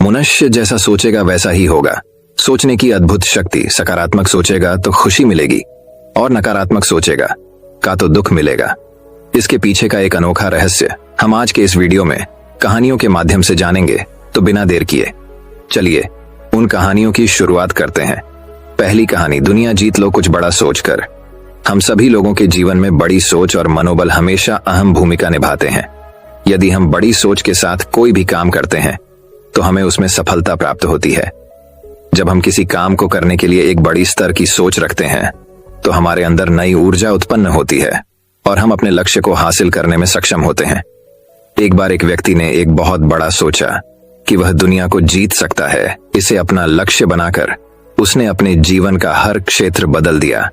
मनुष्य जैसा सोचेगा वैसा ही होगा। सोचने की अद्भुत शक्ति। सकारात्मक सोचेगा तो खुशी मिलेगी और नकारात्मक सोचेगा का तो दुख मिलेगा। इसके पीछे का एक अनोखा रहस्य हम आज के इस वीडियो में कहानियों के माध्यम से जानेंगे। तो बिना देर किए चलिए उन कहानियों की शुरुआत करते हैं। पहली कहानी, दुनिया जीत लो कुछ बड़ा सोचकर। हम सभी लोगों के जीवन में बड़ी सोच और मनोबल हमेशा अहम भूमिका निभाते हैं। यदि हम बड़ी सोच के साथ कोई भी काम करते हैं तो हमें उसमें सफलता प्राप्त होती है। जब हम किसी काम को करने के लिए एक बड़ी स्तर की सोच रखते हैं तो हमारे अंदर नई ऊर्जा उत्पन्न होती है और हम अपने लक्ष्य को हासिल करने में सक्षम होते हैं। एक बार एक व्यक्ति ने एक बहुत बड़ा सोचा कि वह दुनिया को जीत सकता है। इसे अपना लक्ष्य बनाकर उसने अपने जीवन का हर क्षेत्र बदल दिया।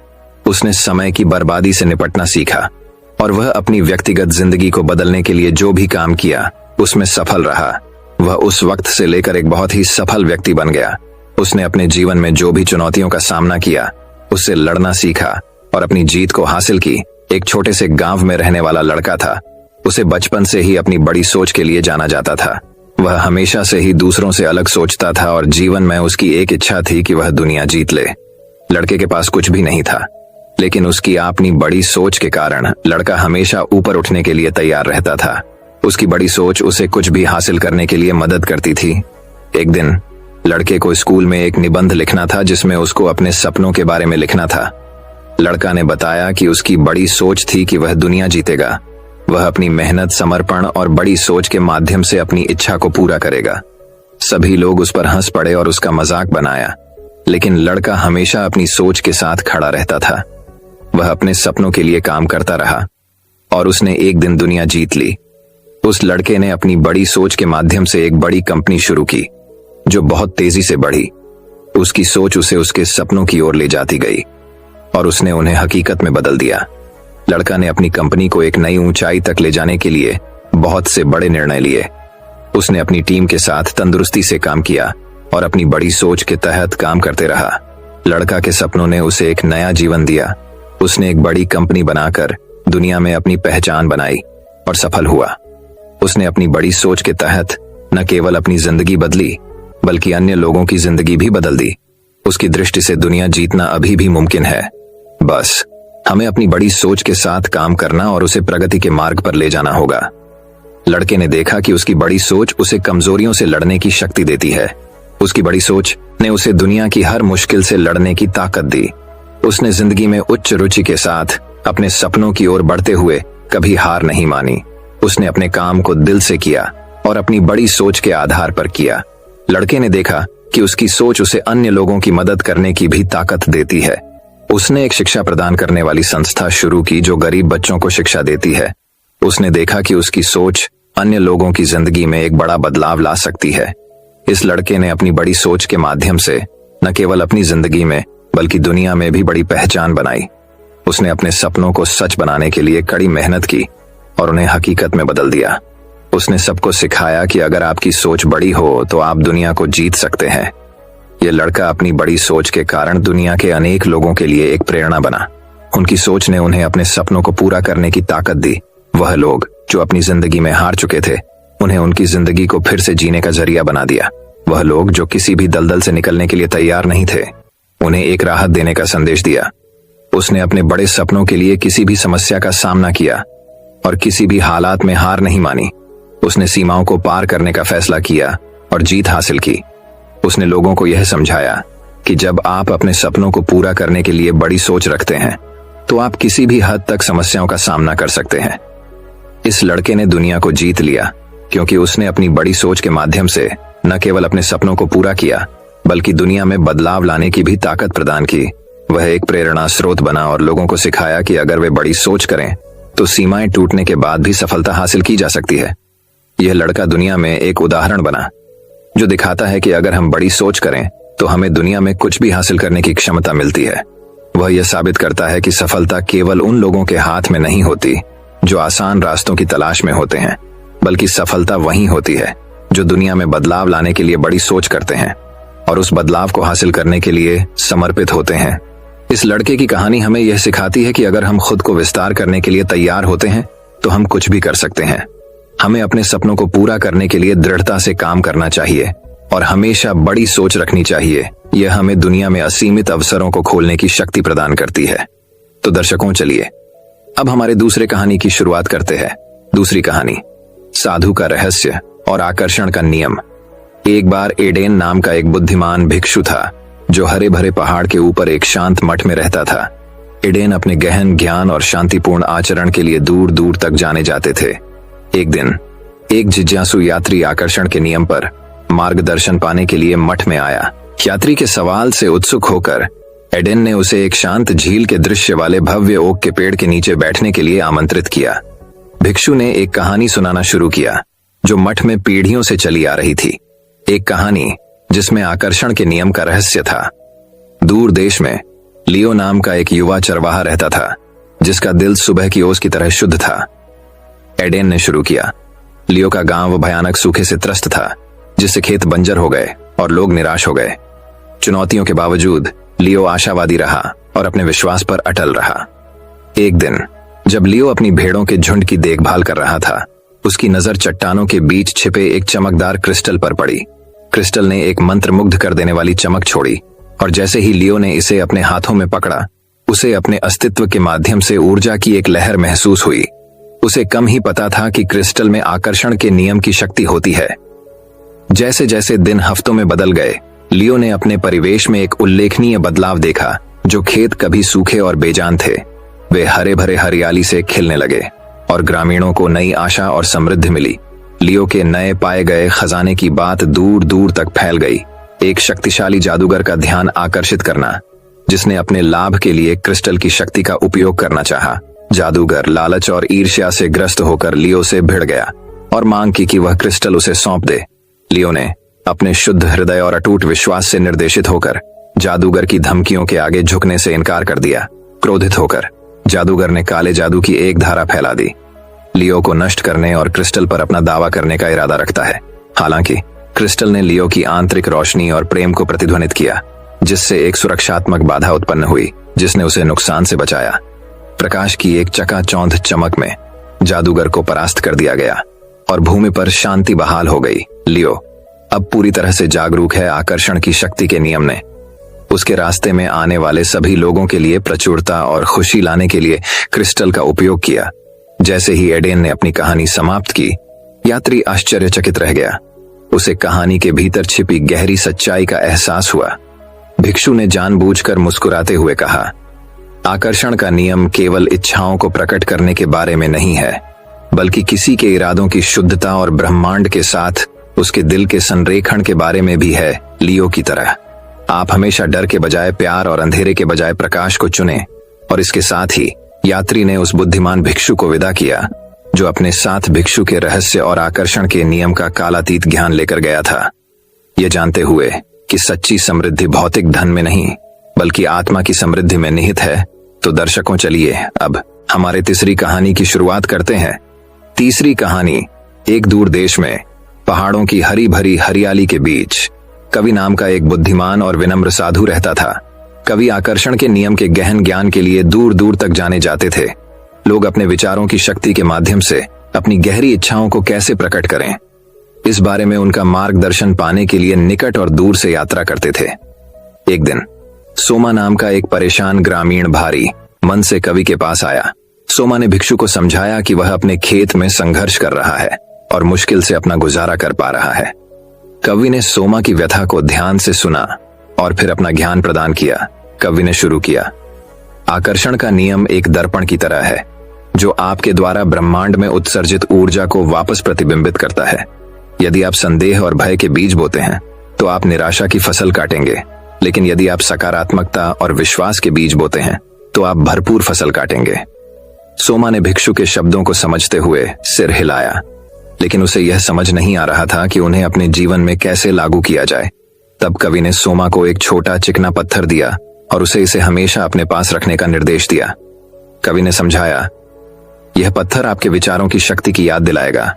उसने समय की बर्बादी से निपटना सीखा और वह अपनी व्यक्तिगत जिंदगी को बदलने के लिए जो भी काम किया उसमें सफल रहा। वह उस वक्त से लेकर एक बहुत ही सफल व्यक्ति बन गया। उसने अपने जीवन में जो भी चुनौतियों का सामना किया उससे लड़ना सीखा और अपनी जीत को हासिल की। एक छोटे से गांव में रहने वाला लड़का था। उसे बचपन से ही अपनी बड़ी सोच के लिए जाना जाता था। वह हमेशा से ही दूसरों से अलग सोचता था और जीवन में उसकी एक इच्छा थी कि वह दुनिया जीत ले। लड़के के पास कुछ भी नहीं था, लेकिन उसकी अपनी बड़ी सोच के कारण लड़का हमेशा ऊपर उठने के लिए तैयार रहता था। उसकी बड़ी सोच उसे कुछ भी हासिल करने के लिए मदद करती थी। एक दिन लड़के को स्कूल में एक निबंध लिखना था जिसमें उसको अपने सपनों के बारे में लिखना था। लड़का ने बताया कि उसकी बड़ी सोच थी कि वह दुनिया जीतेगा। वह अपनी मेहनत, समर्पण और बड़ी सोच के माध्यम से अपनी इच्छा को पूरा करेगा। सभी लोग उस पर हंस पड़े और उसका मजाक बनाया, लेकिन लड़का हमेशा अपनी सोच के साथ खड़ा रहता था। वह अपने सपनों के लिए काम करता रहा और उसने एक दिन दुनिया जीत ली। उस लड़के ने अपनी बड़ी सोच के माध्यम से एक बड़ी कंपनी शुरू की जो बहुत तेजी से बढ़ी। उसकी सोच उसे उसके सपनों की ओर ले जाती गई और उसने उन्हें हकीकत में बदल दिया। लड़का ने अपनी कंपनी को एक नई ऊंचाई तक ले जाने के लिए बहुत से बड़े निर्णय लिए। उसने अपनी टीम के साथ तंदुरुस्ती से काम किया और अपनी बड़ी सोच के तहत काम करते रहा। लड़का के सपनों ने उसे एक नया जीवन दिया। उसने एक बड़ी कंपनी बनाकर दुनिया में अपनी पहचान बनाई और सफल हुआ। उसने अपनी बड़ी सोच के तहत न केवल अपनी जिंदगी बदली बल्कि अन्य लोगों की जिंदगी भी बदल दी। उसकी दृष्टि से दुनिया जीतना अभी भी मुमकिन है। बस हमें अपनी बड़ी सोच के साथ काम करना और उसे प्रगति के मार्ग पर ले जाना होगा। लड़के ने देखा कि उसकी बड़ी सोच उसे कमजोरियों से लड़ने की शक्ति देती है। उसकी बड़ी सोच ने उसे दुनिया की हर मुश्किल से लड़ने की ताकत दी। उसने जिंदगी में उच्च रुचि के साथ अपने सपनों की ओर बढ़ते हुए कभी हार नहीं मानी। उसने अपने काम को दिल से किया और अपनी बड़ी सोच के आधार पर किया। लड़के ने देखा कि उसकी सोच उसे अन्य लोगों की मदद करने की भी ताकत देती है। उसने एक शिक्षा प्रदान करने वाली संस्था शुरू की जो गरीब बच्चों को शिक्षा देती है। उसने देखा कि उसकी सोच अन्य लोगों की जिंदगी में एक बड़ा बदलाव ला सकती है। इस लड़के ने अपनी बड़ी सोच के माध्यम से न केवल अपनी जिंदगी में बल्कि दुनिया में भी बड़ी पहचान बनाई। उसने अपने सपनों को सच बनाने के लिए कड़ी मेहनत की और उन्हें हकीकत में बदल दिया। उसने सबको सिखाया कि अगर आपकी सोच बड़ी हो तो आप दुनिया को जीत सकते हैं। यह लड़का अपनी बड़ी सोच के कारण दुनिया के अनेक लोगों के लिए एक प्रेरणा बना। उनकी सोच ने उन्हें अपने सपनों को पूरा करने की ताकत दी। वह लोग जो अपनी जिंदगी में हार चुके थे उन्हें उनकी जिंदगी को फिर से जीने का जरिया बना दिया। वह लोग जो किसी भी दलदल से निकलने के लिए तैयार नहीं थे उन्हें एक राहत देने का संदेश दिया। उसने अपने बड़े सपनों के लिए किसी भी समस्या का सामना किया और किसी भी हालात में हार नहीं मानी। उसने सीमाओं को पार करने का फैसला किया और जीत हासिल की। उसने लोगों को यह समझाया कि जब आप अपने सपनों को पूरा करने के लिए बड़ी सोच रखते हैं तो आप किसी भी हद तक समस्याओं का सामना कर सकते हैं। इस लड़के ने दुनिया को जीत लिया क्योंकि उसने अपनी बड़ी सोच के माध्यम से न केवल अपने सपनों को पूरा किया बल्कि दुनिया में बदलाव लाने की भी ताकत प्रदान की। वह एक प्रेरणा स्रोत बना और लोगों को सिखाया कि अगर वे बड़ी सोच करें तो सीमाएं टूटने के बाद भी सफलता हासिल की जा सकती है। यह लड़का दुनिया में एक उदाहरण बना जो दिखाता है कि अगर हम बड़ी सोच करें तो हमें दुनिया में कुछ भी हासिल करने की क्षमता मिलती है। वह यह साबित करता है कि सफलता केवल उन लोगों के हाथ में नहीं होती जो आसान रास्तों की तलाश में होते हैं, बल्कि सफलता वहीं होती है जो दुनिया में बदलाव लाने के लिए बड़ी सोच करते हैं और उस बदलाव को हासिल करने के लिए समर्पित होते हैं। इस लड़के की कहानी हमें यह सिखाती है कि अगर हम खुद को विस्तार करने के लिए तैयार होते हैं तो हम कुछ भी कर सकते हैं। हमें अपने सपनों को पूरा करने के लिए दृढ़ता से काम करना चाहिए और हमेशा बड़ी सोच रखनी चाहिए। यह हमें दुनिया में असीमित अवसरों को खोलने की शक्ति प्रदान करती है। तो दर्शकों, चलिए अब हमारे दूसरे कहानी की शुरुआत करते हैं। दूसरी कहानी, साधु का रहस्य और आकर्षण का नियम। एक बार एडेन नाम का एक बुद्धिमान भिक्षु था जो हरे भरे पहाड़ के ऊपर एक शांत मठ में रहता था। एडेन अपने गहन ज्ञान और शांतिपूर्ण आचरण के लिए दूर दूर तक जाने जाते थे। एक दिन एक जिज्ञासु यात्री आकर्षण के नियम पर मार्गदर्शन पाने के लिए मठ में आया। यात्री के सवाल से उत्सुक होकर एडेन ने उसे एक शांत झील के दृश्य वाले भव्य ओक के पेड़ के नीचे बैठने के लिए आमंत्रित किया। भिक्षु ने एक कहानी सुनाना शुरू किया जो मठ में पीढ़ियों से चली आ रही थी। एक कहानी जिसमें आकर्षण के नियम का रहस्य था। दूर देश में लियो नाम का एक युवा चरवाहा रहता था जिसका दिल सुबह की ओस की तरह शुद्ध था। एडेन ने शुरू किया। लियो का गांव भयानक सूखे से त्रस्त था जिससे खेत बंजर हो गए और लोग निराश हो गए। चुनौतियों के बावजूद लियो आशावादी रहा और अपने विश्वास पर अटल रहा। एक दिन जब लियो अपनी भेड़ों के झुंड की देखभाल कर रहा था, उसकी नजर चट्टानों के बीच छिपे एक चमकदार क्रिस्टल पर पड़ी। क्रिस्टल ने एक मंत्रमुग्ध कर देने वाली चमक छोड़ी और जैसे ही लियो ने इसे अपने हाथों में पकड़ा, उसे अपने अस्तित्व के माध्यम से ऊर्जा की एक लहर महसूस हुई। उसे कम ही पता था कि क्रिस्टल में आकर्षण के नियम की शक्ति होती है। जैसे जैसे दिन हफ्तों में बदल गए, लियो ने अपने परिवेश में एक उल्लेखनीय बदलाव देखा। जो खेत कभी सूखे और बेजान थे, वे हरे भरे हरियाली से खिलने लगे और ग्रामीणों को नई आशा और समृद्धि मिली। लियो के नए पाए गए खजाने की बात दूर दूर तक फैल गई। एक शक्तिशाली जादूगर का ध्यान आकर्षित करना, जिसने अपने लाभ के लिए क्रिस्टल की शक्ति का उपयोग करना चाहा। जादूगर लालच और ईर्ष्या से ग्रस्त होकर लियो से भिड़ गया और मांग की कि वह क्रिस्टल उसे सौंप दे। लियो ने अपने शुद्ध हृदय और अटूट विश्वास से निर्देशित होकर जादूगर की धमकियों के आगे झुकने से इनकार कर दिया। क्रोधित होकर जादूगर ने काले जादू की एक धारा फैला दी। लियो को नष्ट करने और क्रिस्टल पर अपना दावा करने का इरादा रखता है। हालांकि क्रिस्टल ने लियो की आंतरिक रोशनी और प्रेम को प्रतिध्वनित किया, जिससे एक सुरक्षात्मक बाधा उत्पन्न हुई जिसने उसे नुकसान से बचाया। प्रकाश की एक चकाचौंध चमक में जादूगर को परास्त कर दिया गया और भूमि पर शांति बहाल हो गई। लियो अब पूरी तरह से जागरूक है। आकर्षण की शक्ति के नियम ने उसके रास्ते में आने वाले सभी लोगों के लिए प्रचुरता और खुशी लाने के लिए क्रिस्टल का उपयोग किया। जैसे ही एडेन ने अपनी कहानी समाप्त की, यात्री आश्चर्यचकित रह गया। उसे कहानी के भीतर छिपी गहरी सच्चाई का एहसास हुआ। भिक्षु ने जानबूझकर मुस्कुराते हुए कहा, आकर्षण का नियम केवल इच्छाओं को प्रकट करने के बारे में नहीं है, बल्कि किसी के इरादों की शुद्धता और ब्रह्मांड के साथ उसके दिल के संरेखण के बारे में भी है। लियो की तरह आप हमेशा डर के बजाय प्यार और अंधेरे के बजाय प्रकाश को चुनें। और इसके साथ ही यात्री ने उस बुद्धिमान भिक्षु को विदा किया जो अपने साथ भिक्षु के रहस्य और आकर्षण के नियम का कालातीत ज्ञान लेकर गया था, ये जानते हुए कि सच्ची समृद्धि भौतिक धन में नहीं बल्कि आत्मा की समृद्धि में निहित है। तो दर्शकों, चलिए अब हमारे तीसरी कहानी की शुरुआत करते हैं। तीसरी कहानी, एक दूर देश में पहाड़ों की हरी भरी हरियाली के बीच कवि नाम का एक बुद्धिमान और विनम्र साधु रहता था। कवि आकर्षण के नियम के गहन ज्ञान के लिए दूर दूर तक जाने जाते थे। लोग अपने विचारों की शक्ति के माध्यम से अपनी गहरी इच्छाओं को कैसे प्रकट करें, इस बारे में उनका मार्गदर्शन पाने के लिए निकट और दूर से यात्रा करते थे। एक दिन सोमा नाम का एक परेशान ग्रामीण भारी मन से कवि के पास आया। सोमा ने भिक्षु को समझाया कि वह अपने खेत में संघर्ष कर रहा है और मुश्किल से अपना गुजारा कर पा रहा है। कवि ने सोमा की व्यथा को ध्यान से सुना और फिर अपना ज्ञान प्रदान किया। कवि ने शुरू किया, आकर्षण का नियम एक दर्पण की तरह है जो आपके द्वारा ब्रह्मांड में उत्सर्जित ऊर्जा को वापस प्रतिबिंबित करता है। यदि आप संदेह और भय के बीज बोते हैं तो आप निराशा की फसल काटेंगे, लेकिन यदि आप सकारात्मकता और विश्वास के बीज बोते हैं तो आप भरपूर फसल काटेंगे। सोमा ने भिक्षु के शब्दों को समझते हुए सिर हिलाया, लेकिन उसे यह समझ नहीं आ रहा था कि उन्हें अपने जीवन में कैसे लागू किया जाए। तब कवि ने सोमा को एक छोटा चिकना पत्थर दिया और उसे इसे हमेशा अपने पास रखने का निर्देश दिया। कवि ने समझाया, यह पत्थर आपके विचारों की शक्ति की याद दिलाएगा।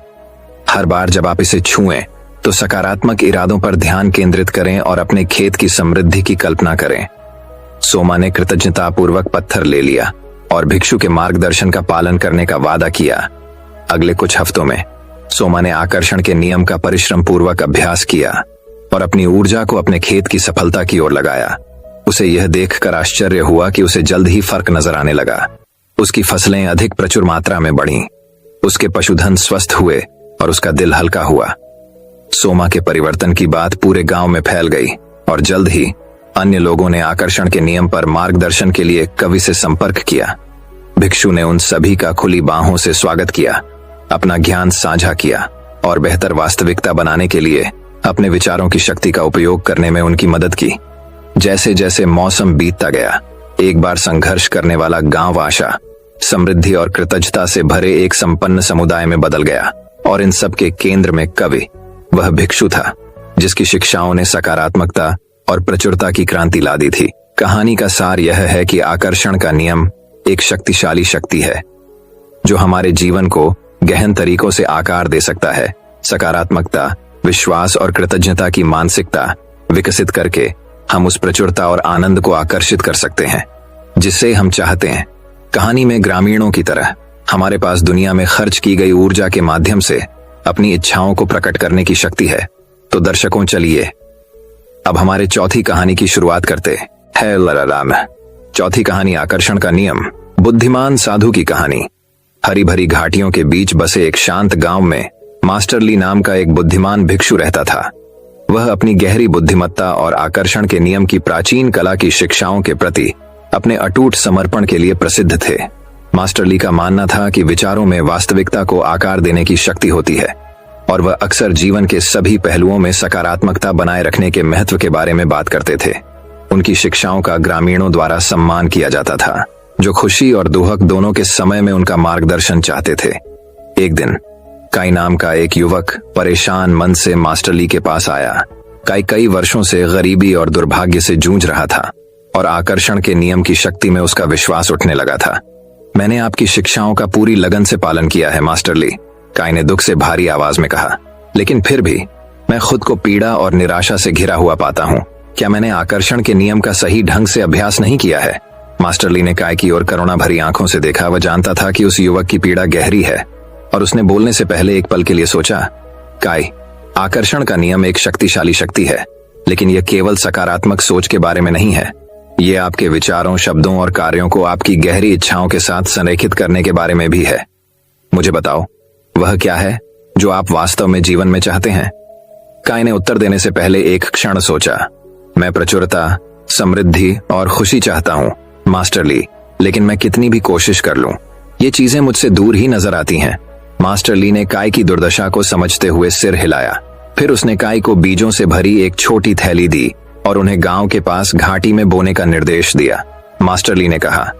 हर बार जब आप इसे छुएं तो सकारात्मक इरादों पर ध्यान केंद्रित करें और अपने खेत की समृद्धि की कल्पना करें। सोमा ने कृतज्ञतापूर्वक पत्थर ले लिया और भिक्षु के मार्गदर्शन का पालन करने का वादा किया। अगले कुछ हफ्तों में सोमा ने आकर्षण के नियम का परिश्रम पूर्वक अभ्यास किया। और अपनी ऊर्जा को अपने खेत की सफलता की ओर लगाया। उसे यह देखकर आश्चर्य हुआ कि उसे जल्द ही फर्क नजर आने लगा। उसकी फसलें अधिक प्रचुर मात्रा में बढ़ीं, उसके पशुधन स्वस्थ हुए और उसका दिल हल्का हुआ। सोमा के परिवर्तन की बात पूरे गांव में फैल गई और जल्द ही अन्य लोगों ने आकर्षण के नियम पर मार्गदर्शन के लिए कवि से संपर्क किया। भिक्षु ने उन सभी का खुली बाहों से स्वागत किया, अपना ज्ञान साझा किया और बेहतर वास्तविकता बनाने के लिए अपने विचारों की शक्ति का उपयोग करने में उनकी मदद की। जैसे जैसे मौसम बीतता गया, एक बार संघर्ष करने वाला गांव आशा, समृद्धि और कृतज्ञता से भरे एक संपन्न समुदाय में बदल गया और इन सब के केंद्र में कवि, वह भिक्षु था जिसकी शिक्षाओं ने सकारात्मकता और प्रचुरता की क्रांति ला दी थी। कहानी का सार यह है कि आकर्षण का नियम एक शक्तिशाली शक्ति है जो हमारे जीवन को गहन तरीकों से आकार दे सकता है। सकारात्मकता, विश्वास और कृतज्ञता की मानसिकता विकसित करके हम उस प्रचुरता और आनंद को आकर्षित कर सकते हैं जिससे हम चाहते हैं। कहानी में ग्रामीणों की तरह हमारे पास दुनिया में खर्च की गई ऊर्जा के माध्यम से अपनी इच्छाओं को प्रकट करने की शक्ति है। तो दर्शकों, चलिए अब हमारे चौथी कहानी की शुरुआत करते हैं। लराराम। चौथी कहानी आकर्षण का नियम। बुद्धिमान साधु की कहानी। हरी भरी घाटियों के बीच बसे एक शांत गांव में मास्टर ली नाम का एक बुद्धिमान भिक्षु रहता था। वह अपनी गहरी बुद्धिमत्ता और आकर्षण के नियम की प्राचीन कला की शिक्षाओं के प्रति अपने अटूट समर्पण के लिए प्रसिद्ध थे। मास्टर ली का मानना था कि विचारों में वास्तविकता को आकार देने की शक्ति होती है और वह अक्सर जीवन के सभी पहलुओं में सकारात्मकता बनाए रखने के महत्व के बारे में बात करते थे। उनकी शिक्षाओं का ग्रामीणों द्वारा सम्मान किया जाता था, जो खुशी और दुहक दोनों के समय में उनका मार्गदर्शन चाहते थे। एक दिन काई नाम का एक युवक परेशान मन से मास्टर ली के पास आया। काई कई वर्षों से गरीबी और दुर्भाग्य से जूझ रहा था और आकर्षण के नियम की शक्ति में उसका विश्वास उठने लगा था। मैंने आपकी शिक्षाओं का पूरी लगन से पालन किया है मास्टर ली, काई ने दुख से भारी आवाज में कहा, लेकिन फिर भी मैं खुद को पीड़ा और निराशा से घिरा हुआ पाता हूँ। क्या मैंने आकर्षण के नियम का सही ढंग से अभ्यास नहीं किया है? मास्टर ली ने काई की ओर करुणा भरी आंखों से देखा। वह जानता था कि उस युवक की पीड़ा गहरी है और उसने बोलने से पहले एक पल के लिए सोचा। काई, आकर्षण का नियम एक शक्तिशाली शक्ति है, लेकिन यह केवल सकारात्मक सोच के बारे में नहीं है। ये आपके विचारों, शब्दों और कार्यों को आपकी गहरी इच्छाओं के साथ संरेखित करने के बारे में भी है। मुझे बताओ, वह क्या है जो आप वास्तव में जीवन में चाहते हैं? काई ने उत्तर देने से पहले एक क्षण सोचा। मैं प्रचुरता, समृद्धि और खुशी चाहता हूँ मास्टर ली, लेकिन मैं कितनी भी कोशिश कर लूं, ये चीजें मुझसे दूर ही नजर आती हैं। मास्टर ली ने काई की दुर्दशा को समझते हुए सिर हिलाया। फिर उसने काई को बीजों से भरी एक छोटी थैली दी और उन्हें गांव के पास घाटी में बोने का निर्देश दिया। मास्टर ली ने कहा,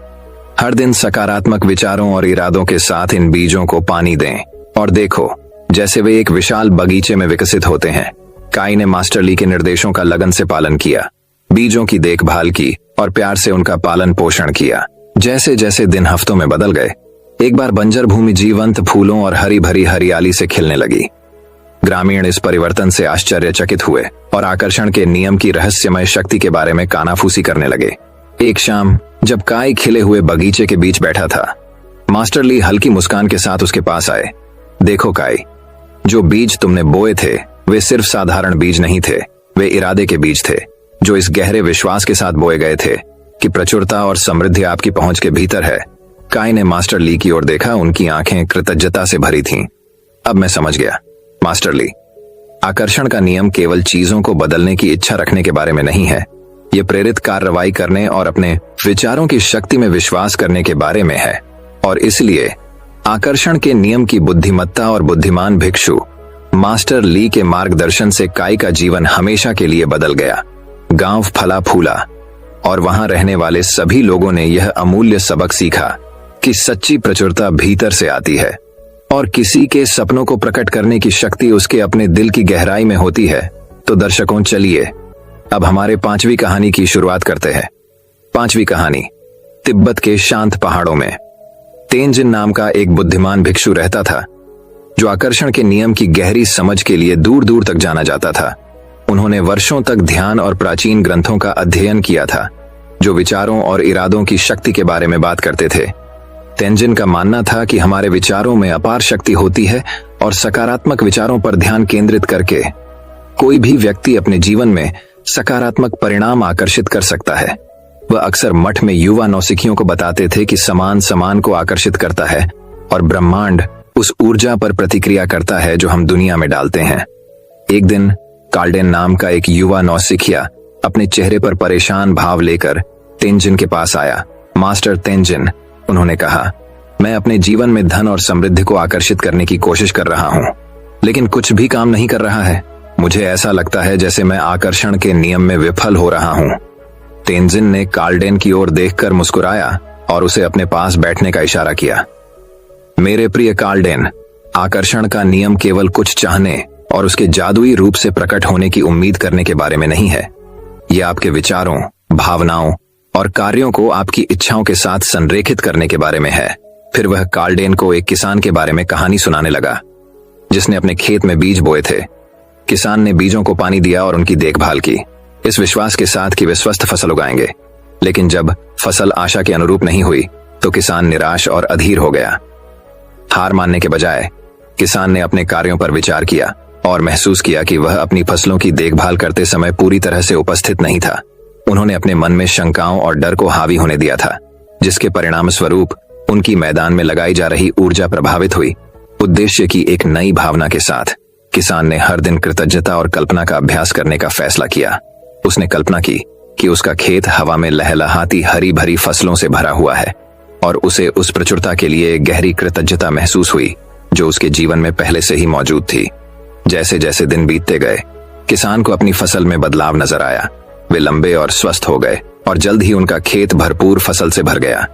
हर दिन सकारात्मक विचारों और इरादों के साथ इन बीजों को पानी दें और देखो जैसे वे एक विशाल बगीचे में विकसित होते हैं। काई ने मास्टर ली के निर्देशों का लगन से पालन किया, बीजों की देखभाल की और प्यार से उनका पालन पोषण किया। जैसे जैसे दिन हफ्तों में बदल गए, एक बार बंजर भूमि जीवंत फूलों और हरी भरी हरियाली से खिलने लगी। ग्रामीण इस परिवर्तन से आश्चर्यचकित हुए और आकर्षण के नियम की रहस्यमय शक्ति के बारे में कानाफूसी करने लगे। एक शाम जब काई खिले हुए बगीचे के बीच बैठा था, मास्टर ली हल्की मुस्कान के साथ उसके पास आए। देखो काई, जो बीज तुमने बोए थे वे सिर्फ साधारण बीज नहीं थे, वे इरादे के बीज थे जो इस गहरे विश्वास के साथ बोए गए थे कि प्रचुरता और समृद्धि आपकी पहुंच के भीतर है। काई ने मास्टर ली की ओर देखा, उनकी आंखें कृतज्ञता से भरी थीं। अब मैं समझ गया मास्टर ली, आकर्षण का नियम केवल चीजों को बदलने की इच्छा रखने के बारे में नहीं है, यह प्रेरित कार्रवाई करने और अपने विचारों की शक्ति में विश्वास करने के बारे में है। और इसलिए आकर्षण के नियम की बुद्धिमत्ता और बुद्धिमान भिक्षु मास्टर ली के मार्गदर्शन से काई का जीवन हमेशा के लिए बदल गया। गांव फला फूला और वहां रहने वाले सभी लोगों ने यह अमूल्य सबक सीखा कि सच्ची प्रचुरता भीतर से आती है और किसी के सपनों को प्रकट करने की शक्ति उसके अपने दिल की गहराई में होती है। तो दर्शकों, चलिए अब हमारे पांचवी कहानी की शुरुआत करते हैं। पांचवी कहानी, तिब्बत के शांत पहाड़ों में तेंजिन नाम का एक बुद्धिमान भिक्षु रहता था जो आकर्षण के नियम की गहरी समझ के लिए दूर दूर तक जाना जाता था। उन्होंने वर्षों तक ध्यान और प्राचीन ग्रंथों का अध्ययन किया था जो विचारों और इरादों की शक्ति के बारे में बात करते थे। तेंजिन का मानना था कि हमारे विचारों में अपार शक्ति होती है और सकारात्मक विचारों पर ध्यान केंद्रित करके कोई भी व्यक्ति अपने जीवन में सकारात्मक परिणाम आकर्षित कर सकता है। वह अक्सर मठ में युवा नौसिखियों को बताते थे कि समान समान को आकर्षित करता है और ब्रह्मांड उस ऊर्जा पर प्रतिक्रिया करता है जो हम दुनिया में डालते हैं। एक दिन कार्लडेन नाम का एक युवा नौसिखिया अपने चेहरे पर परेशान भाव लेकर तेंजिन के पास आया। मास्टर तेंजिन, उन्होंने कहा, मैं अपने जीवन में धन और समृद्धि को आकर्षित करने की कोशिश कर रहा हूं, लेकिन कुछ भी काम नहीं कर रहा है। मुझे ऐसा लगता है जैसे मैं आकर्षण के नियम में विफल हो रहा हूं। तेंजिन ने कार्लडेन की ओर देखकर मुस्कुराया और उसे अपने पास बैठने का इशारा किया। मेरे प्रिय कार्लडेन, आकर्षण का नियम केवल कुछ चाहने और उसके जादुई रूप से प्रकट होने की उम्मीद करने के बारे में नहीं है। यह आपके विचारों, भावनाओं और कार्यों को आपकी इच्छाओं के साथ संरेखित करने के बारे में है। फिर वह कार्लडेन को एक किसान के बारे में कहानी सुनाने लगा, जिसने अपने खेत में बीज बोए थे। किसान ने बीजों को पानी दिया और उनकी देखभाल की, इस विश्वास के साथ कि वे स्वस्थ फसल उगाएंगे। लेकिन जब फसल आशा के अनुरूप नहीं हुई तो किसान निराश और अधीर हो गया। हार मानने के बजाय किसान ने अपने कार्यों पर विचार किया और महसूस किया कि वह अपनी फसलों की देखभाल करते समय पूरी तरह से उपस्थित नहीं था। उन्होंने अपने मन में शंकाओं और डर को हावी होने दिया था, जिसके परिणाम स्वरूप उनकी मैदान में लगाई जा रही ऊर्जा प्रभावित हुई। उद्देश्य की एक नई भावना के साथ किसान ने हर दिन कृतज्ञता और कल्पना का अभ्यास करने का फैसला किया। उसने कल्पना की कि उसका खेत हवा में लहलहाती हरी भरी फसलों से भरा हुआ है और उसे उस प्रचुरता के लिए एक गहरी कृतज्ञता महसूस हुई जो उसके जीवन में पहले से ही मौजूद थी। जैसे जैसे दिन बीतते गए, किसान को अपनी फसल में बदलाव नजर आया। वे लंबे और स्वस्थ हो गए और जल्द ही उनका खेत भरपूर फसल से भर गया।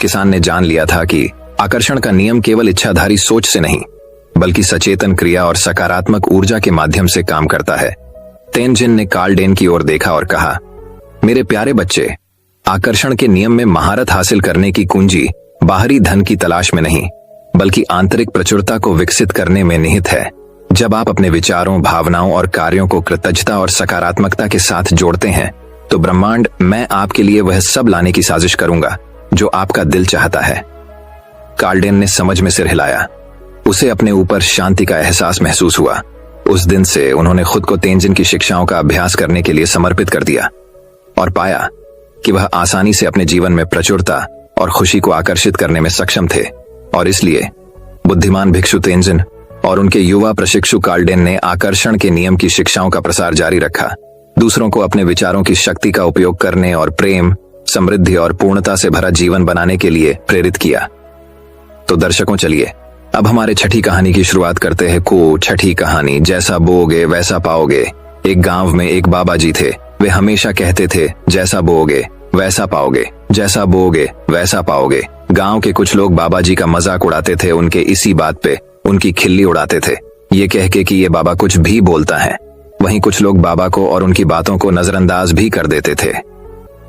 किसान ने जान लिया था कि आकर्षण का नियम केवल इच्छाधारी सोच से नहीं, बल्कि सचेतन क्रिया और सकारात्मक ऊर्जा के माध्यम से काम करता है। तेंजिन ने कार्लडेन की ओर देखा और कहा, मेरे प्यारे बच्चे, आकर्षण के नियम में महारत हासिल करने की कुंजी बाहरी धन की तलाश में नहीं, बल्कि आंतरिक प्रचुरता को विकसित करने में निहित है। जब आप अपने विचारों, भावनाओं और कार्यों को कृतज्ञता और सकारात्मकता के साथ जोड़ते हैं, तो ब्रह्मांड मैं आपके लिए वह सब लाने की साजिश करूंगा जो आपका दिल चाहता है। कार्लडेन ने समझ में सिर हिलाया। उसे अपने ऊपर शांति का एहसास महसूस हुआ। उस दिन से उन्होंने खुद को तेंजिन की शिक्षाओं का अभ्यास करने के लिए समर्पित कर दिया और पाया कि वह आसानी से अपने जीवन में प्रचुरता और खुशी को आकर्षित करने में सक्षम थे। और इसलिए बुद्धिमान भिक्षु तेंजिन और उनके युवा प्रशिक्षु कार्लडेन ने आकर्षण के नियम की शिक्षाओं का प्रसार जारी रखा, दूसरों को अपने विचारों की शक्ति का उपयोग करने और प्रेम, समृद्धि और पूर्णता से भरा जीवन बनाने के लिए प्रेरित किया। तो दर्शकों, चलिए अब हमारे छठी कहानी की शुरुआत करते हैं। छठी कहानी, जैसा बोओगे वैसा पाओगे। एक गांव में एक बाबा जी थे। वे हमेशा कहते थे, जैसा बोओगे वैसा पाओगे, जैसा बोओगे वैसा पाओगे। गांव के कुछ लोग बाबा जी का मजाक उड़ाते थे। उनके इसी बात पे उनकी खिल्ली उड़ाते थे, ये कह के कि ये बाबा कुछ भी बोलता है। वहीं कुछ लोग बाबा को और उनकी बातों को नजरअंदाज भी कर देते थे।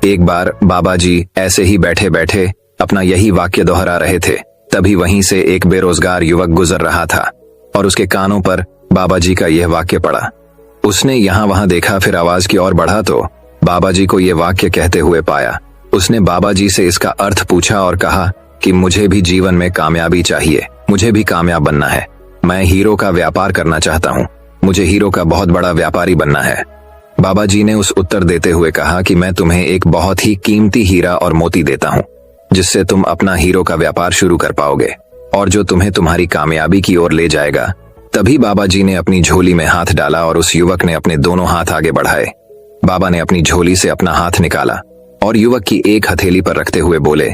एक बार बाबा जी ऐसे ही बैठे बैठे अपना यही वाक्य दोहरा रहे थे। तभी वहीं से एक बेरोजगार युवक गुजर रहा था और उसके कानों पर बाबा जी का यह वाक्य पड़ा। उसने यहाँ वहां देखा, फिर आवाज की ओर बढ़ा तो बाबा जी को यह वाक्य कहते हुए पाया। उसने बाबा जी से इसका अर्थ पूछा और कहा कि मुझे भी जीवन में कामयाबी चाहिए, मुझे भी कामयाब बनना है। मैं हीरो का व्यापार करना चाहता हूँ, मुझे हीरो का बहुत बड़ा व्यापारी बनना है। बाबा जी ने उस उत्तर देते हुए कहा कि मैं तुम्हें एक बहुत ही कीमती हीरा और मोती देता हूँ, जिससे तुम अपना हीरो का व्यापार शुरू कर पाओगे और जो तुम्हें तुम्हारी कामयाबी की ओर ले जाएगा। तभी बाबा जी ने अपनी झोली में हाथ डाला और उस युवक ने अपने दोनों हाथ आगे बढ़ाए। बाबा ने अपनी झोली से अपना हाथ निकाला और युवक की एक हथेली पर रखते हुए बोले,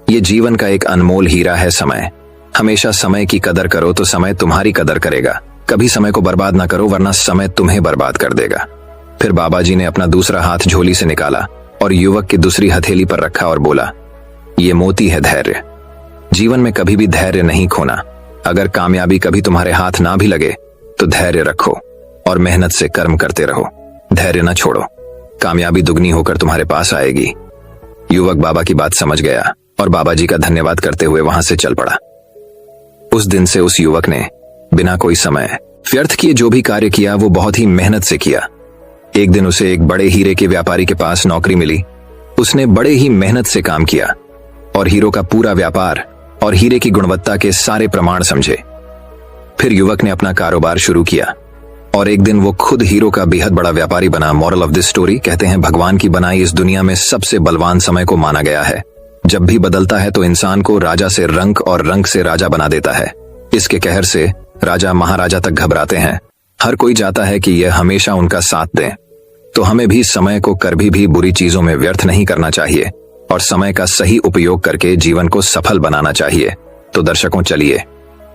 ये जीवन का एक अनमोल हीरा है समय। हमेशा समय की कदर करो तो समय तुम्हारी कदर करेगा। कभी समय को बर्बाद ना करो, वरना समय तुम्हें बर्बाद कर देगा। फिर बाबा जी ने अपना दूसरा हाथ झोली से निकाला और युवक की दूसरी हथेली पर रखा और बोला, ये मोती है धैर्य। जीवन में कभी भी धैर्य नहीं खोना। अगर कामयाबी कभी तुम्हारे हाथ ना भी लगे तो धैर्य रखो और मेहनत से कर्म करते रहो। धैर्य न छोड़ो, कामयाबी दुगनी होकर तुम्हारे पास आएगी। युवक बाबा की बात समझ गया और बाबा जी का धन्यवाद करते हुए वहां से चल पड़ा। उस दिन से उस युवक ने बिना कोई समय व्यर्थ किए जो भी कार्य किया वो बहुत ही मेहनत से किया। एक दिन उसे एक बड़े हीरे के व्यापारी के पास नौकरी मिली। उसने बड़े ही मेहनत से काम किया और हीरो का पूरा व्यापार और हीरे की गुणवत्ता के सारे प्रमाण समझे। फिर युवक ने अपना कारोबार शुरू किया। और एक दिन वो खुद हीरो का बेहद बड़ा व्यापारी बना। मॉरल ऑफ दिस स्टोरी, कहते हैं भगवान की बनाई इस दुनिया में सबसे बलवान समय को माना गया है। जब भी बदलता है तो इंसान को राजा से रंक और रंक से राजा बना देता है। इसके कहर से राजा महाराजा तक घबराते हैं। हर कोई चाहता है कि यह हमेशा उनका साथ दें। तो हमें भी समय को कभी भी बुरी चीजों में व्यर्थ नहीं करना चाहिए और समय का सही उपयोग करके जीवन को सफल बनाना चाहिए। तो दर्शकों, चलिए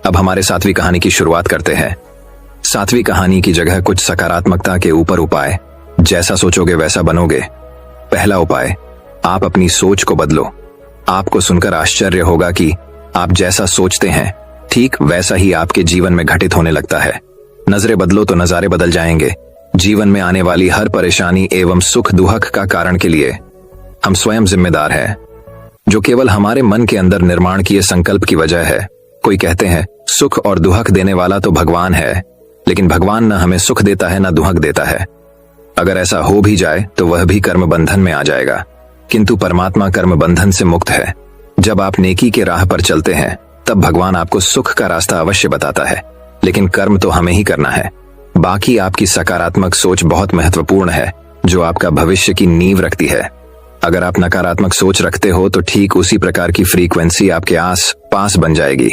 अब हमारे 7वीं कहानी की शुरुआत करते हैं। 7वीं कहानी की जगह कुछ सकारात्मकता के ऊपर उपाय। जैसा सोचोगे वैसा बनोगे। पहला उपाय, आप अपनी सोच को बदलो। आपको सुनकर आश्चर्य होगा कि आप जैसा सोचते हैं ठीक वैसा ही आपके जीवन में घटित होने लगता है। नजरें बदलो तो नजारे बदल जाएंगे। जीवन में आने वाली हर परेशानी एवं सुख दुख का कारण के लिए हम स्वयं जिम्मेदार हैं, जो केवल हमारे मन के अंदर निर्माण किए संकल्प की वजह है। कोई कहते हैं सुख और दुख देने वाला तो भगवान है, लेकिन भगवान न हमें सुख देता है न दुख देता है। अगर ऐसा हो भी जाए तो वह भी कर्म बंधन में आ जाएगा, किंतु परमात्मा कर्म बंधन से मुक्त है। जब आप नेकी के राह पर चलते हैं तब भगवान आपको सुख का रास्ता अवश्य बताता है, लेकिन कर्म तो हमें ही करना है। बाकी आपकी सकारात्मक सोच बहुत महत्वपूर्ण है, जो आपका भविष्य की नींव रखती है। अगर आप नकारात्मक सोच रखते हो तो ठीक उसी प्रकार की फ्रीक्वेंसी आपके आस पास बन जाएगी,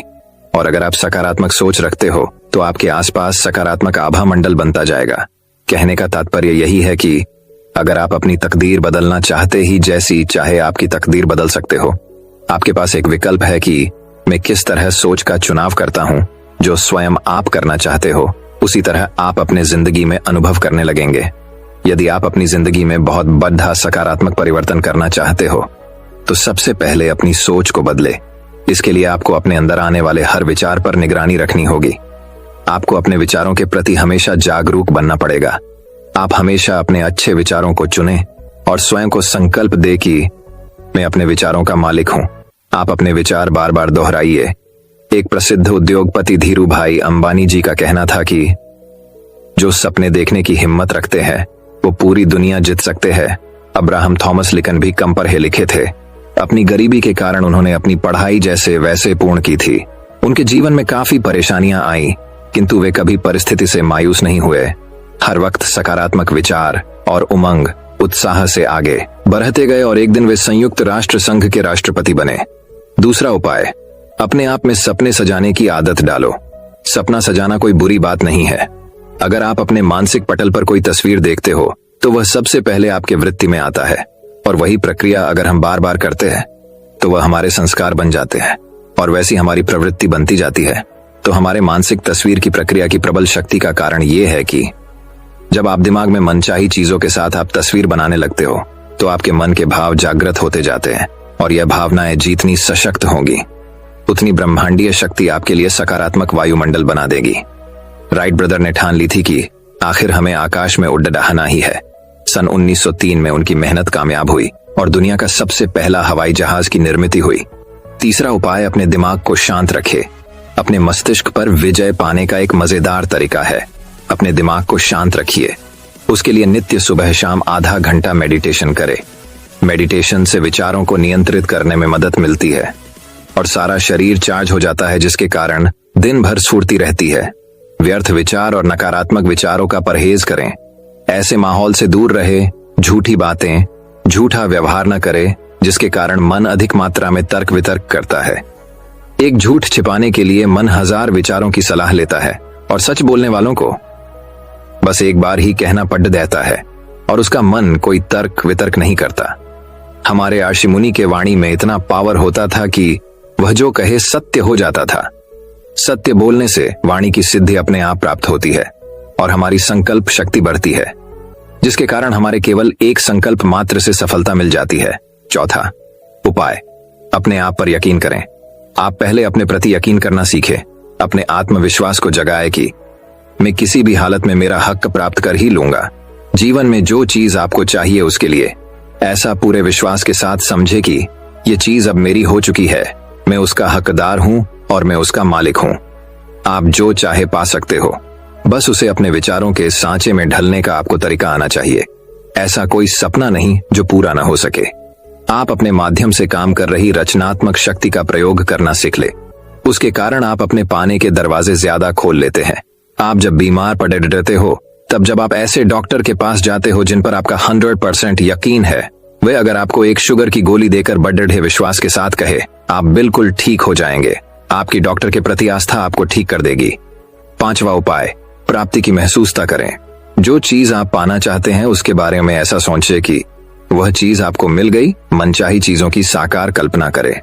और अगर आप सकारात्मक सोच रखते हो तो आपके आसपास सकारात्मक आभा मंडल बनता जाएगा। कहने का तात्पर्य यही है कि अगर आप अपनी तकदीर बदलना चाहते ही जैसी चाहे आपकी तकदीर बदल सकते हो। आपके पास एक विकल्प है कि मैं किस तरह सोच का चुनाव करता हूं। जो स्वयं आप करना चाहते हो उसी तरह आप अपने जिंदगी में अनुभव करने लगेंगे। यदि आप अपनी जिंदगी में बहुत बड़ा सकारात्मक परिवर्तन करना चाहते हो तो सबसे पहले अपनी सोच को बदले। इसके लिए आपको अपने अंदर आने वाले हर विचार पर निगरानी रखनी होगी। आपको अपने विचारों के प्रति हमेशा जागरूक बनना पड़ेगा। आप हमेशा अपने अच्छे विचारों को चुनें और स्वयं को संकल्प दे कि मैं अपने विचारों का मालिक हूं। आप अपने विचार बार बार दोहराइए। एक प्रसिद्ध उद्योगपति धीरू भाई अंबानी जी का कहना था कि जो सपने देखने की हिम्मत रखते हैं वो पूरी दुनिया जीत सकते हैं। अब्राहम थॉमस लिंकन भी कम पढ़े लिखे थे। अपनी गरीबी के कारण उन्होंने अपनी पढ़ाई जैसे वैसे पूर्ण की थी। उनके जीवन में काफी परेशानियां आई, किंतु वे कभी परिस्थिति से मायूस नहीं हुए। हर वक्त सकारात्मक विचार और उमंग उत्साह से आगे बढ़ते गए और एक दिन वे संयुक्त राष्ट्र संघ के राष्ट्रपति बने। दूसरा उपाय, अपने आप में सपने सजाने की आदत डालो। सपना सजाना कोई बुरी बात नहीं है। अगर आप अपने मानसिक पटल पर कोई तस्वीर देखते हो तो वह सबसे पहले आपके वृत्ति में आता है, और वही प्रक्रिया अगर हम बार बार करते हैं तो वह हमारे संस्कार बन जाते हैं और वैसी हमारी प्रवृत्ति बनती जाती है। तो हमारे मानसिक तस्वीर की प्रक्रिया की प्रबल शक्ति का कारण यह है कि जब आप दिमाग में मनचाही चीजों के साथ आप तस्वीर बनाने लगते हो तो आपके मन के भाव जागृत होते जाते हैं, और यह भावनाएं जितनी सशक्त होंगी उतनी ब्रह्मांडीय शक्ति आपके लिए सकारात्मक वायुमंडल बना देगी। राइट ब्रदर ने ठान ली थी कि आखिर हमें आकाश में उड़ना ही है। सन 1903 में उनकी मेहनत कामयाब हुई और दुनिया का सबसे पहला हवाई जहाज की निर्मित हुई। तीसरा उपाय, अपने दिमाग को शांत रखे। अपने मस्तिष्क पर विजय पाने का एक मजेदार तरीका है। अपने दिमाग को शांत रखिए। उसके लिए नित्य सुबह शाम आधा घंटा मेडिटेशन करें। मेडिटेशन से विचारों को नियंत्रित करने में मदद मिलती है और सारा शरीर चार्ज हो जाता है, जिसके कारण दिन भर स्फूर्ति रहती है। व्यर्थ विचार और नकारात्मक विचारों का परहेज करें। ऐसे माहौल से दूर रहे, झूठी बातें, झूठा व्यवहार न करें, जिसके कारण मन अधिक मात्रा में तर्क वितर्क करता है। एक झूठ छिपाने के लिए मन 1000 विचारों की सलाह लेता है, और सच बोलने वालों को बस एक बार ही कहना पड़ देता है, और उसका मन कोई तर्क वितर्क नहीं करता। हमारे आशी मुनि के वाणी में इतना पावर होता था कि वह जो कहे सत्य हो जाता था। सत्य बोलने से वाणी की सिद्धि अपने आप प्राप्त होती है और हमारी संकल्प शक्ति बढ़ती है, जिसके कारण हमारे केवल एक संकल्प मात्र से सफलता मिल जाती है। चौथा उपाय, अपने आप पर यकीन करें। आप पहले अपने प्रति यकीन करना सीखें। अपने आत्मविश्वास को जगाए कि मैं किसी भी हालत में मेरा हक प्राप्त कर ही लूंगा। जीवन में जो चीज आपको चाहिए उसके लिए ऐसा पूरे विश्वास के साथ समझे कि ये चीज अब मेरी हो चुकी है, मैं उसका हकदार हूं और मैं उसका मालिक हूं। आप जो चाहे पा सकते हो, बस उसे अपने विचारों के सांचे में ढलने का आपको तरीका आना चाहिए। ऐसा कोई सपना नहीं जो पूरा ना हो सके। आप अपने माध्यम से काम कर रही रचनात्मक शक्ति का प्रयोग करना सीख ले। उसके कारण आप अपने पाने के दरवाजे ज्यादा खोल लेते हैं आप जब बीमार पड़े रहते हो, तब जब आप ऐसे डॉक्टर के पास जाते हो जिन पर आपका 100% यकीन है, वे अगर आपको एक शुगर की गोली देकर बड़े विश्वास के साथ कहे आप बिल्कुल ठीक हो जाएंगे, आपकी डॉक्टर के प्रति आस्था आपको ठीक कर देगी। 5वां उपाय, प्राप्ति की महसूसता करें। जो चीज आप पाना चाहते हैं उसके बारे में ऐसा सोचें कि वह चीज आपको मिल गई। मनचाही चीजों की साकार कल्पना करें।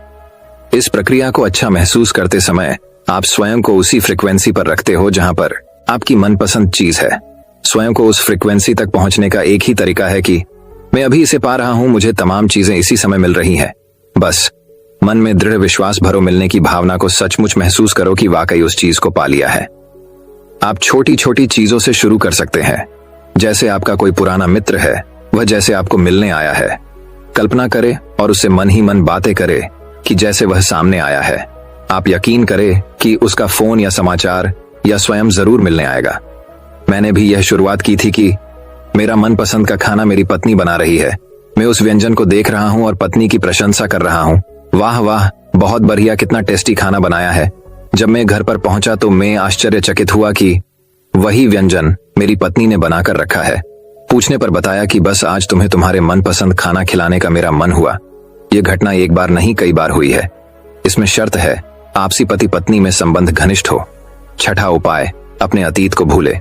इस प्रक्रिया को अच्छा महसूस करते समय आप स्वयं को उसी फ्रिक्वेंसी पर रखते हो जहां पर आपकी मनपसंद चीज है। स्वयं को उस फ्रिक्वेंसी तक पहुंचने का एक ही तरीका है कि मैं अभी इसे पा रहा हूं, मुझे तमाम चीजें इसी समय मिल रही हैं। बस मन में दृढ़ विश्वास भरो मिलने की भावना को सचमुच महसूस करो कि वाकई उस चीज को पा लिया है। आप छोटी छोटी चीजों से शुरू कर सकते हैं। जैसे आपका कोई पुराना मित्र है, वह जैसे आपको मिलने आया है, कल्पना करे और उससे मन ही मन बातें करे कि जैसे वह सामने आया है। आप यकीन करें कि उसका फोन या समाचार या स्वयं जरूर मिलने आएगा। मैंने भी यह शुरुआत की थी कि मेरा मनपसंद का खाना मेरी पत्नी बना रही है। मैं उस व्यंजन को देख रहा हूं और पत्नी की प्रशंसा कर रहा हूं। वाह वाह, बहुत बढ़िया, कितना टेस्टी खाना बनाया है। जब मैं घर पर पहुंचा तो मैं आश्चर्यचकित हुआ कि वही व्यंजन मेरी पत्नी ने बनाकर रखा है। पूछने पर बताया कि बस आज तुम्हें तुम्हारे मनपसंद खाना खिलाने का मेरा मन हुआ। यह घटना एक बार नहीं कई बार हुई है। इसमें शर्त है आपसी पति पत्नी में संबंध घनिष्ठ हो। 6वां उपाय, अपने अतीत को भूले।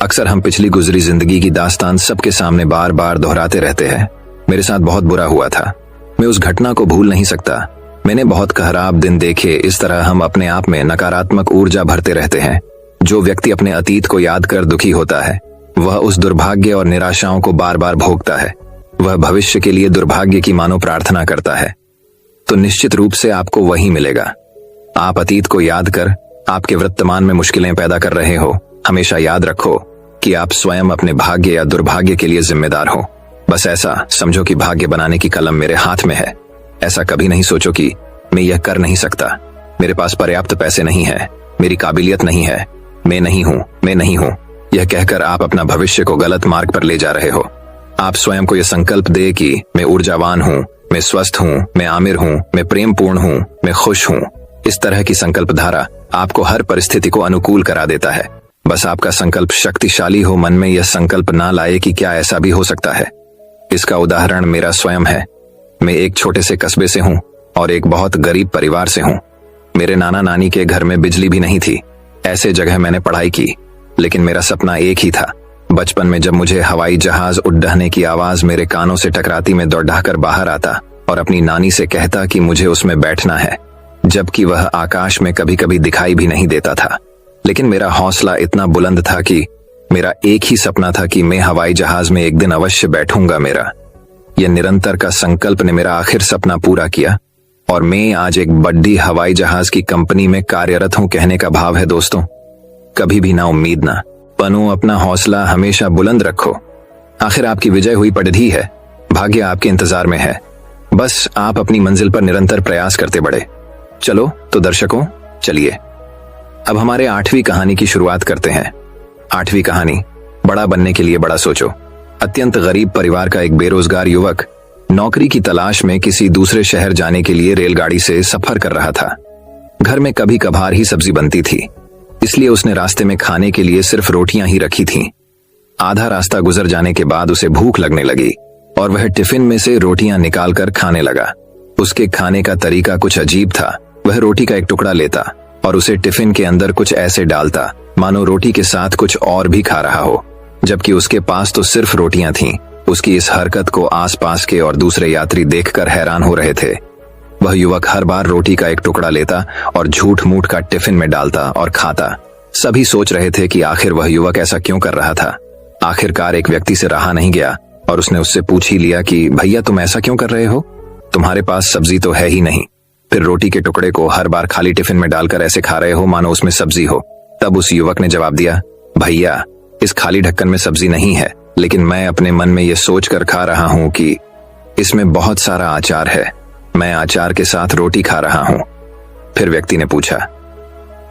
अक्सर हम पिछली गुजरी जिंदगी की दास्तान सबके सामने बार बार दोहराते रहते हैं। मेरे साथ बहुत बुरा हुआ था, मैं उस घटना को भूल नहीं सकता। मैंने बहुत खराब दिन देखे। इस तरह हम अपने आप में नकारात्मक ऊर्जा भरते रहते हैं। जो व्यक्ति अपने अतीत को याद कर दुखी होता है, वह उस दुर्भाग्य और निराशाओं को बार बार भोगता है। वह भविष्य के लिए दुर्भाग्य की मानो प्रार्थना करता है, तो निश्चित रूप से आपको वही मिलेगा। आप अतीत को याद कर आपके वर्तमान में मुश्किलें पैदा कर रहे हो। हमेशा याद रखो कि आप स्वयं अपने भाग्य या दुर्भाग्य के लिए जिम्मेदार हो। बस ऐसा समझो कि भाग्य बनाने की कलम मेरे हाथ में है। ऐसा कभी नहीं सोचो कि मैं यह कर नहीं सकता, मेरे पास पर्याप्त पैसे नहीं है, मेरी काबिलियत नहीं है, मैं नहीं हूं। यह कहकर आप अपना भविष्य को गलत मार्ग पर ले जा रहे हो। आप स्वयं को यह संकल्प दे कि मैं ऊर्जावान हूं, मैं स्वस्थ हूं, मैं आमिर हूं, मैं प्रेमपूर्ण हूं, मैं खुश हूं। इस तरह की संकल्प धारा आपको हर परिस्थिति को अनुकूल करा देता है। बस आपका संकल्प शक्तिशाली हो। मन में यह संकल्प ना लाए कि क्या ऐसा भी हो सकता है। इसका उदाहरण मेरा स्वयं है। मैं एक छोटे से कस्बे से हूं और एक बहुत गरीब परिवार से हूं। मेरे नाना नानी के घर में बिजली भी नहीं थी। ऐसे जगह मैंने पढ़ाई की, लेकिन मेरा सपना एक ही था। बचपन में जब मुझे हवाई जहाज उड़ने की आवाज मेरे कानों से टकराती, मैं दौड़ाकर बाहर आता और अपनी नानी से कहता कि मुझे उसमें बैठना है, जबकि वह आकाश में कभी कभी दिखाई भी नहीं देता था। लेकिन मेरा हौसला इतना बुलंद था कि मेरा एक ही सपना था कि मैं हवाई जहाज में एक दिन अवश्य बैठूंगा। मेरा यह निरंतर का संकल्प ने मेरा आखिर सपना पूरा किया और मैं आज एक बड़ी हवाई जहाज की कंपनी में कार्यरत हूं। कहने का भाव है दोस्तों, कभी भी ना उम्मीद ना बनो, अपना हौसला हमेशा बुलंद रखो। आखिर आपकी विजय हुई पड़धी है, भाग्य आपके इंतजार में है। बस आप अपनी मंजिल पर निरंतर प्रयास करते बढ़े। चलो तो दर्शकों, चलिए अब हमारे 8वीं कहानी की शुरुआत करते हैं। 8वीं कहानी, बड़ा बनने के लिए बड़ा सोचो। अत्यंत गरीब परिवार का एक बेरोजगार युवक नौकरी की तलाश में किसी दूसरे शहर जाने के लिए रेलगाड़ी से सफर कर रहा था। घर में कभी कभार ही सब्जी बनती थी, इसलिए उसने रास्ते में खाने के लिए सिर्फ रोटियां ही रखी थीं। आधा रास्ता गुजर जाने के बाद उसे भूख लगने लगी और वह टिफिन में से रोटियां निकालकर खाने लगा। उसके खाने का तरीका कुछ अजीब था। वह रोटी का एक टुकड़ा लेता और उसे टिफिन के अंदर कुछ ऐसे डालता मानो रोटी के साथ कुछ और भी खा रहा हो, जबकि उसके पास तो सिर्फ रोटियां थीं। उसकी इस हरकत को आसपास के और दूसरे यात्री देखकर हैरान हो रहे थे। वह युवक हर बार रोटी का एक टुकड़ा लेता और झूठ मूठ का टिफिन में डालता और खाता। सभी सोच रहे थे कि आखिर वह युवक ऐसा क्यों कर रहा था। आखिरकार एक व्यक्ति से रहा नहीं गया और उसने उससे पूछ ही लिया कि भैया तुम ऐसा क्यों कर रहे हो, तुम्हारे पास सब्जी तो है ही नहीं, फिर रोटी के टुकड़े को हर बार खाली टिफिन में डालकर ऐसे खा रहे हो मानो उसमें सब्जी हो। तब उस युवक ने जवाब दिया, भैया इस खाली ढक्कन में सब्जी नहीं है, लेकिन मैं अपने मन में यह सोच कर खा रहा हूं कि इसमें बहुत सारा अचार है, मैं अचार के साथ रोटी खा रहा हूं। फिर व्यक्ति ने पूछा,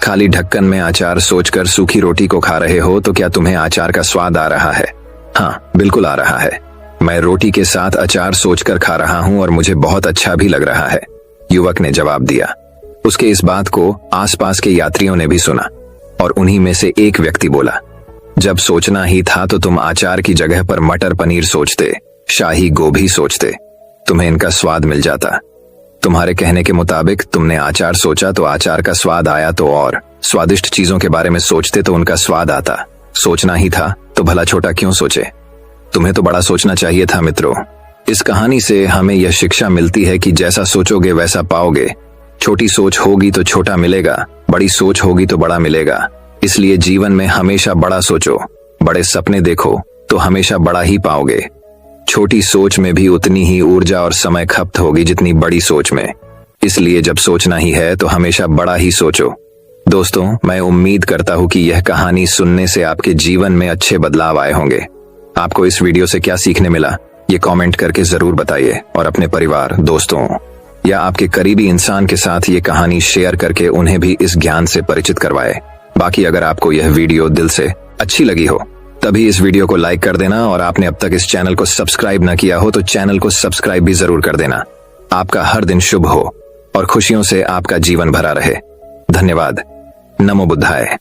खाली ढक्कन में अचार सोचकर सूखी रोटी को खा रहे हो तो क्या तुम्हें अचार का स्वाद आ रहा है? हाँ बिल्कुल आ रहा है, मैं रोटी के साथ अचार सोचकर खा रहा हूं और मुझे बहुत अच्छा भी लग रहा है, युवक ने जवाब दिया। उसके इस बात को आसपास के यात्रियों ने भी सुना। और उन्हीं में से एक व्यक्ति बोला, जब सोचना ही था तो तुम अचार की जगह पर मटर पनीर सोचते, शाही गोभी सोचते, तुम्हें इनका स्वाद मिल जाता। तुम्हारे कहने के मुताबिक तुमने अचार सोचा तो अचार का स्वाद आया, तो और स्वादिष्ट चीजों के बारे में सोचते तो उनका स्वाद आता। सोचना ही था तो भला छोटा क्यों सोचे? तुम्हें तो बड़ा सोचना चाहिए था मित्रों। इस कहानी से हमें यह शिक्षा मिलती है कि जैसा सोचोगे वैसा पाओगे। छोटी सोच होगी तो छोटा मिलेगा, बड़ी सोच होगी तो बड़ा मिलेगा। इसलिए जीवन में हमेशा बड़ा सोचो, बड़े सपने देखो तो हमेशा बड़ा ही पाओगे। छोटी सोच में भी उतनी ही ऊर्जा और समय खपत होगी जितनी बड़ी सोच में। इसलिए जब सोचना ही है तो हमेशा बड़ा ही सोचो। दोस्तों, मैं उम्मीद करता हूं कि यह कहानी सुनने से आपके जीवन में अच्छे बदलाव आए होंगे। आपको इस वीडियो से क्या सीखने मिला, ये कमेंट करके जरूर बताइए और अपने परिवार, दोस्तों या आपके करीबी इंसान के साथ ये कहानी शेयर करके उन्हें भी इस ज्ञान से परिचित करवाए। बाकी अगर आपको यह वीडियो दिल से अच्छी लगी हो तभी इस वीडियो को लाइक कर देना, और आपने अब तक इस चैनल को सब्सक्राइब न किया हो तो चैनल को सब्सक्राइब भी जरूर कर देना। आपका हर दिन शुभ हो और खुशियों से आपका जीवन भरा रहे। धन्यवाद। नमो बुद्धाय।